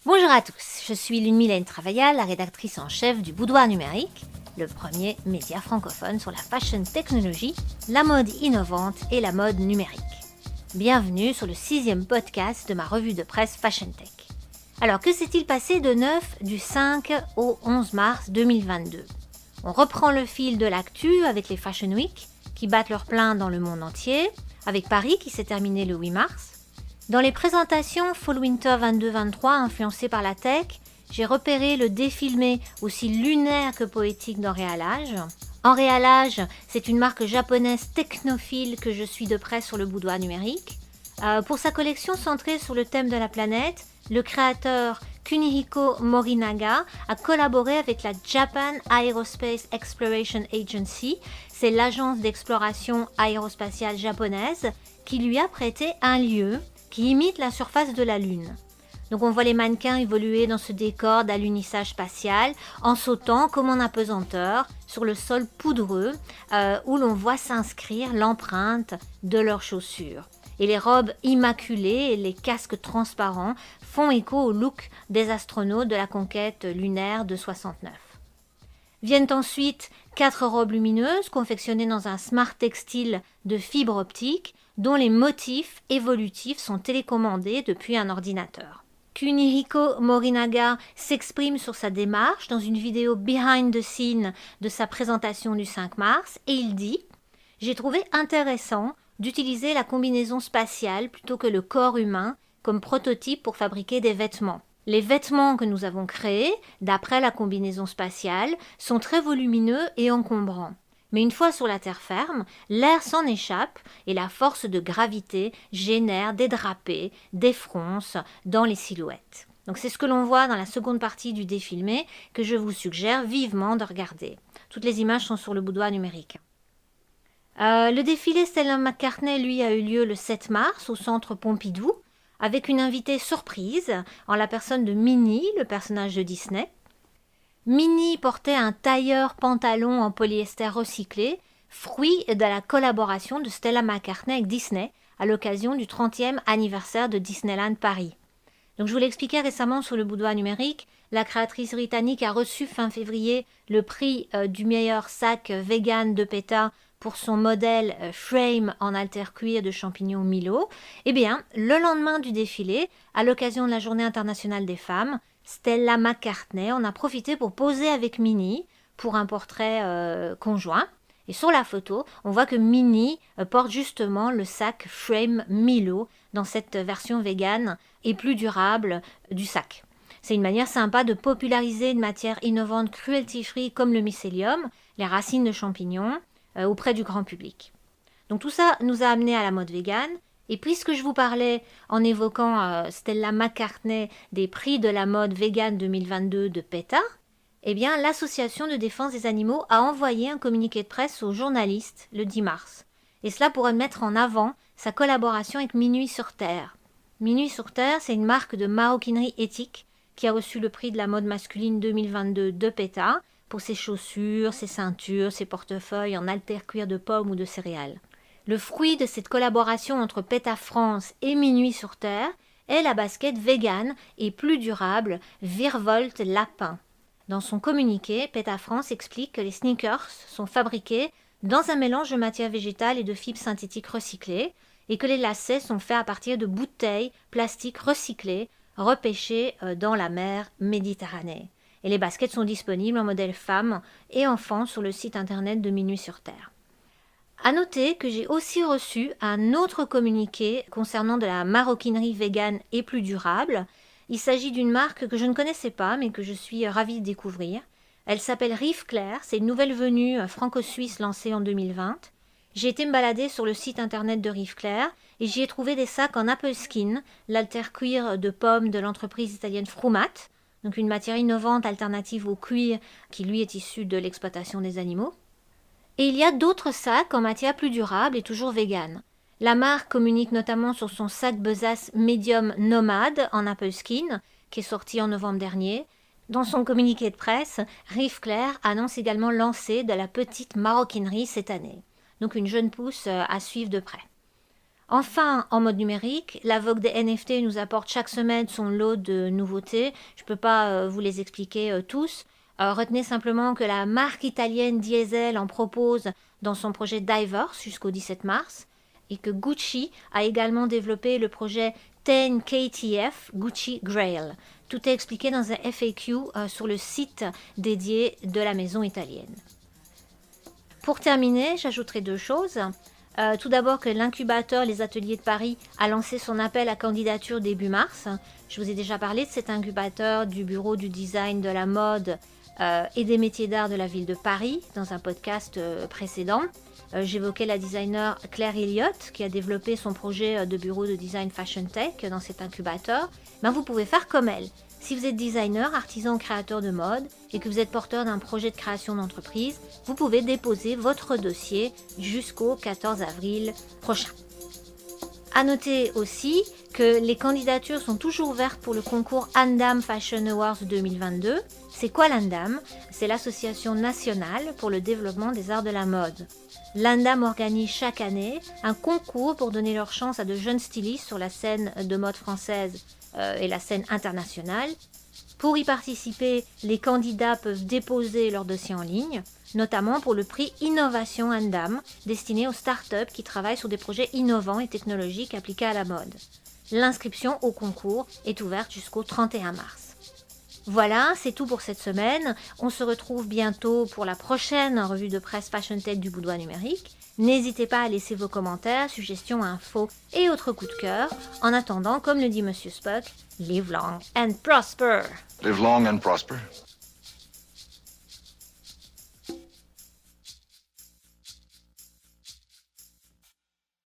Bonjour à tous, je suis Lune-Mylène Travaillat, la rédactrice en chef du Boudoir Numérique, le premier média francophone sur la fashion technologie, la mode innovante et la mode numérique. Bienvenue sur le 6e podcast de ma revue de presse Fashion Tech. Alors, que s'est-il passé de neuf du 5 au 11 mars 2022 ? On reprend le fil de l'actu avec les Fashion Week qui battent leur plein dans le monde entier, avec Paris qui s'est terminé le 8 mars. Dans les présentations Fall Winter 22-23 influencées par la tech, j'ai repéré le défilé aussi lunaire que poétique d'Enréalage. Enréalage, c'est une marque japonaise technophile que je suis de près sur le Boudoir Numérique. Pour sa collection centrée sur le thème de la planète, le créateur Kunihiko Morinaga a collaboré avec la Japan Aerospace Exploration Agency, c'est l'agence d'exploration aérospatiale japonaise, qui lui a prêté un lieu qui imite la surface de la Lune. Donc on voit les mannequins évoluer dans ce décor d'alunissage spatial en sautant comme en apesanteur sur le sol poudreux où l'on voit s'inscrire l'empreinte de leurs chaussures. Et les robes immaculées et les casques transparents font écho au look des astronautes de la conquête lunaire de 69. Viennent ensuite 4 robes lumineuses confectionnées dans un smart textile de fibre optique dont les motifs évolutifs sont télécommandés depuis un ordinateur. Kunihiko Morinaga s'exprime sur sa démarche dans une vidéo behind the scene de sa présentation du 5 mars et il dit « J'ai trouvé intéressant d'utiliser la combinaison spatiale plutôt que le corps humain comme prototype pour fabriquer des vêtements. Les vêtements que nous avons créés, d'après la combinaison spatiale, sont très volumineux et encombrants. Mais une fois sur la terre ferme, l'air s'en échappe et la force de gravité génère des drapés, des fronces dans les silhouettes. Donc c'est ce que l'on voit dans la seconde partie du défilé que je vous suggère vivement de regarder. Toutes les images sont sur le Boudoir Numérique. Le défilé Stella McCartney, lui, a eu lieu le 7 mars au centre Pompidou avec une invitée surprise en la personne de Minnie, le personnage de Disney. Minnie portait un tailleur pantalon en polyester recyclé, fruit de la collaboration de Stella McCartney avec Disney à l'occasion du 30e anniversaire de Disneyland Paris. Donc je vous l'expliquais récemment sur le Boudoir Numérique, la créatrice britannique a reçu fin février le prix du meilleur sac vegan de PETA pour son modèle Frame en alter cuir de champignons Milo. Eh bien, le lendemain du défilé, à l'occasion de la Journée internationale des femmes, Stella McCartney en a profité pour poser avec Minnie pour un portrait conjoint. Et sur la photo, on voit que Minnie porte justement le sac Frame Milo dans cette version végane et plus durable du sac. C'est une manière sympa de populariser une matière innovante cruelty-free comme le mycélium, les racines de champignons, auprès du grand public. Donc tout ça nous a amené à la mode végane. Et puisque je vous parlais, en évoquant Stella McCartney, des prix de la mode végane 2022 de PETA, eh bien, l'association de défense des animaux a envoyé un communiqué de presse aux journalistes le 10 mars. Et cela pourrait mettre en avant sa collaboration avec Minuit sur Terre. Minuit sur Terre, c'est une marque de maroquinerie éthique qui a reçu le prix de la mode masculine 2022 de PETA pour ses chaussures, ses ceintures, ses portefeuilles en alter cuir de pomme ou de céréales. Le fruit de cette collaboration entre PETA France et Minuit sur Terre est la basket végane et plus durable Virvolt Lapin. Dans son communiqué, PETA France explique que les sneakers sont fabriqués dans un mélange de matières végétales et de fibres synthétiques recyclées et que les lacets sont faits à partir de bouteilles plastiques recyclées repêchées dans la mer Méditerranée. Et les baskets sont disponibles en modèle femmes et enfants sur le site internet de Minuit sur Terre. À noter que j'ai aussi reçu un autre communiqué concernant de la maroquinerie végane et plus durable. Il s'agit d'une marque que je ne connaissais pas mais que je suis ravie de découvrir. Elle s'appelle Rive Claire, c'est une nouvelle venue franco-suisse lancée en 2020. J'ai été me balader sur le site internet de Rive Claire et j'y ai trouvé des sacs en apple skin, l'alter cuir de pomme de l'entreprise italienne Frumat, donc une matière innovante alternative au cuir qui lui est issu de l'exploitation des animaux. Et il y a d'autres sacs en matière plus durable et toujours végane. La marque communique notamment sur son sac besace Medium Nomade en apple skin, qui est sorti en novembre dernier. Dans son communiqué de presse, Rive Claire annonce également lancer de la petite maroquinerie cette année. Donc une jeune pousse à suivre de près. Enfin, en mode numérique, la vogue des NFT nous apporte chaque semaine son lot de nouveautés. Je ne peux pas vous les expliquer tous. Retenez simplement que la marque italienne Diesel en propose dans son projet Diverse jusqu'au 17 mars et que Gucci a également développé le projet 10KTF Gucci Grail. Tout est expliqué dans un FAQ sur le site dédié de la maison italienne. Pour terminer, j'ajouterai 2 choses. Tout d'abord que l'incubateur Les Ateliers de Paris a lancé son appel à candidature début mars. Je vous ai déjà parlé de cet incubateur du bureau du design de la mode et des métiers d'art de la ville de Paris dans un podcast précédent. J'évoquais la designer Claire Elliott qui a développé son projet de bureau de design Fashion Tech dans cet incubateur. Ben, vous pouvez faire comme elle. Si vous êtes designer, artisan ou créateur de mode et que vous êtes porteur d'un projet de création d'entreprise, vous pouvez déposer votre dossier jusqu'au 14 avril prochain. À noter aussi que les candidatures sont toujours ouvertes pour le concours Andam Fashion Awards 2022. C'est quoi l'Andam? C'est l'Association nationale pour le développement des arts de la mode. L'Andam organise chaque année un concours pour donner leur chance à de jeunes stylistes sur la scène de mode française et la scène internationale. Pour y participer, les candidats peuvent déposer leur dossier en ligne, notamment pour le prix Innovation Andam, destiné aux startups qui travaillent sur des projets innovants et technologiques appliqués à la mode. L'inscription au concours est ouverte jusqu'au 31 mars. Voilà, c'est tout pour cette semaine. On se retrouve bientôt pour la prochaine revue de presse Fashion Tech du Boudoir Numérique. N'hésitez pas à laisser vos commentaires, suggestions, infos et autres coups de cœur. En attendant, comme le dit Monsieur Spock, live long and prosper. Live long and prosper.